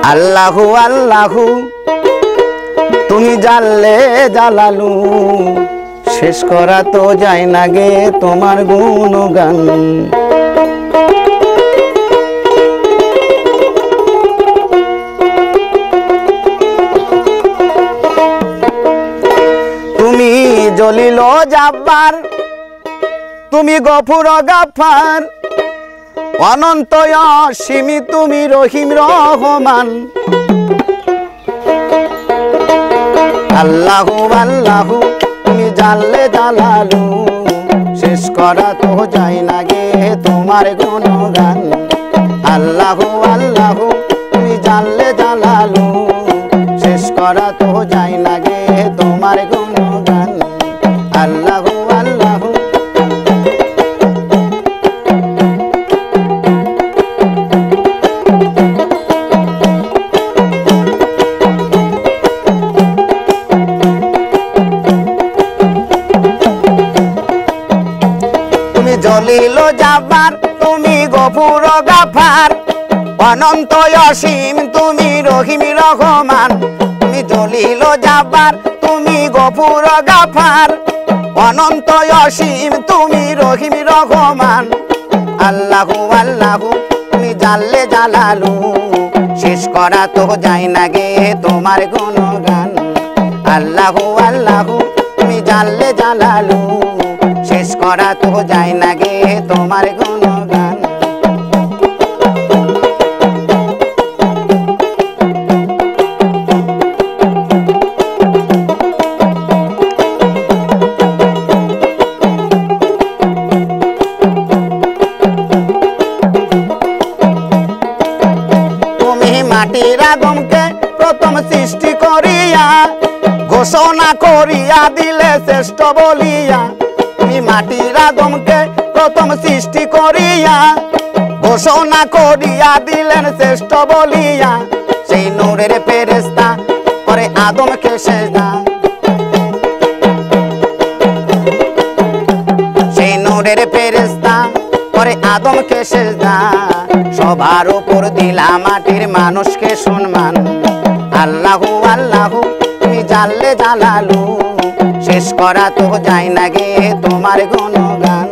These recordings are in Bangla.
আল্লাহু আল্লাহু তুমি জানলে জালালু, শেষ করা তো যায় না গে তোমার গুণগান। তুমি জলিল জাব্বার, তুমি গফুর গাফফার, অনন্ত অসীমি তুমি রহিম রহমান। আল্লাহু আল্লাহু তুমি জানলে জালালু, শেষ করা তো যায় না গে তোমার গুণগান। আল্লাহু আল্লাহু তুমি জানলে জালালু, শেষ করা তো যায় না গে তোমার গুণগান। আল্লাহু আল্লাহু জলিল জাব্বার, তুমি গফুর গাফফার, অনন্ত অসীম তুমি রহিম রহমান। তুমি জলিল জাব্বার, তুমি গফুর গাফফার, অনন্ত অসীম তুমি রহিম রহমান। আল্লাহু আল্লাহু তুমি জানলে জালালু, শেষ করা তো যায় না গে তোমার গুণগান। আল্লাহু আল্লাহু তুমি জানলে জালালু, শেষ করা তো যায় না গে তোমার গুণগান। তুমি মাটির আদমকে প্রথম সৃষ্টি করিয়া, ঘোষণা করিয়া দিলে শ্রেষ্ঠ বলিয়া। তুমি মাটির আদমকে প্রথম সৃষ্টি করিয়া, ঘোষণা করিয়া দিলেন শ্রেষ্ঠ বলিয়া। সেই নূরের ফেরেশতা করে আদমকে সেজদা, সেই নূরের ফেরেশতা করে আদমকে সেজদা। সবার উপর দিলা মাটির মানুষকে সম্মান। আল্লাহু আল্লাহু তুমি জানলে জালালু, শেষ করা তো যায় না গে তোমার গুণগান।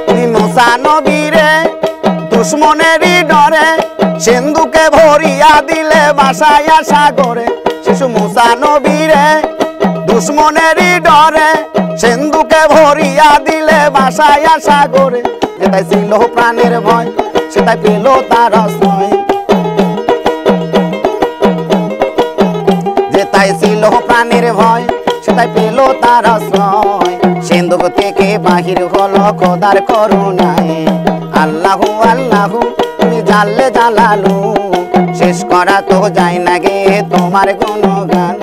তুমি মুসা নবীরে দুশ্মনেরই ডরে, সিন্ধুকে ভরিয়া দিলে ভাসাইয়া সাগরে। শিশু মুসা নবীরে দুশ্মনেরই ডরে, সিন্ধুকে ভরিয়া দিলে ভাসাইয়া সাগরে। যেটাই ছিল প্রাণের ভয়, সেটাই পেল তার আশ্রয়। যেটাই ছিল প্রাণের ভয়, সেটাই পেল তার আশ্রয়। সিন্ধুক থেকে বাহির হলো খোদার করুণায়। আল্লাহু আল্লাহু তুমি জানলে জালালু, শেষ করা তো যায় না গে তোমার গুণগান।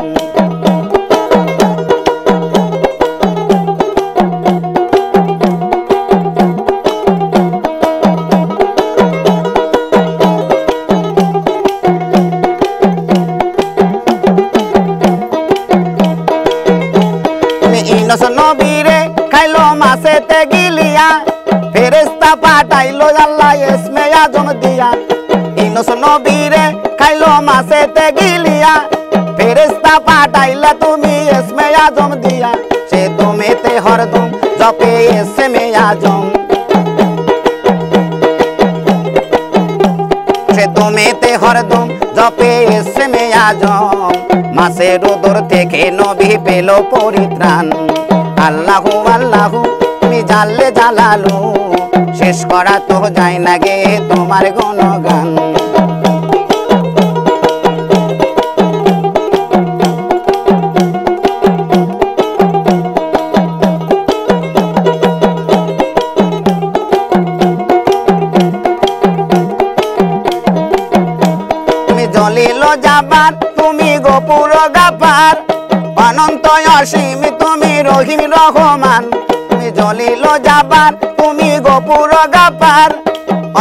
তুমি ইউনূস নবীরে খাইলো মাছেতে গিলিয়া, ফেরেশতা পাঠাইলো আল্লাহ ইসমে আজম দিয়া। ইউনূস নবীরে খাইলো মাছেতে গিলিয়া, ফেরেশতা পাঠাইলা তুমি ইসমে আজম দিয়া। সে তুমিতে হরদম জপে ইসমে আজম, সে তুমিতে হরদম জপে ইসমে আজম। মাছের উদর থেকে নবী পেল পরিত্রাণ। আল্লাহু আল্লাহু তুমি জানলে জালালু, শেষ করা তো যায় না গে তোমার গুণগান। তুমি জলিল জাব্বার, তুমি গফুর গাফফার, অনন্ত অসীম তুমি রহিম রহমান। তুমি জলিল জাব্বার, তুমি গফুর গাফফার,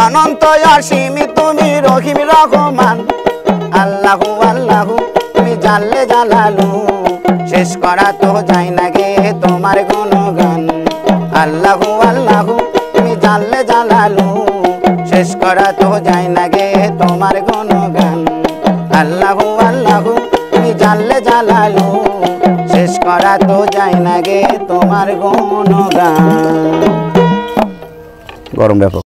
অনন্ত অসীম তুমি রহিম রহমান আল্লাহু আল্লাহু তুমি জানলে জালালু শেষ করা তো যায় না গে তোমার গুণগান আল্লাহু আল্লাহু তুমি জানলে জালালু শেষ করা তো যায় না গে তোমার গুণগান আল্লাহু আল্লাহু তুমি জানলে জালালু শেষ করা তো যায় না গে তোমার গুণগান। গরম ব্যাপক।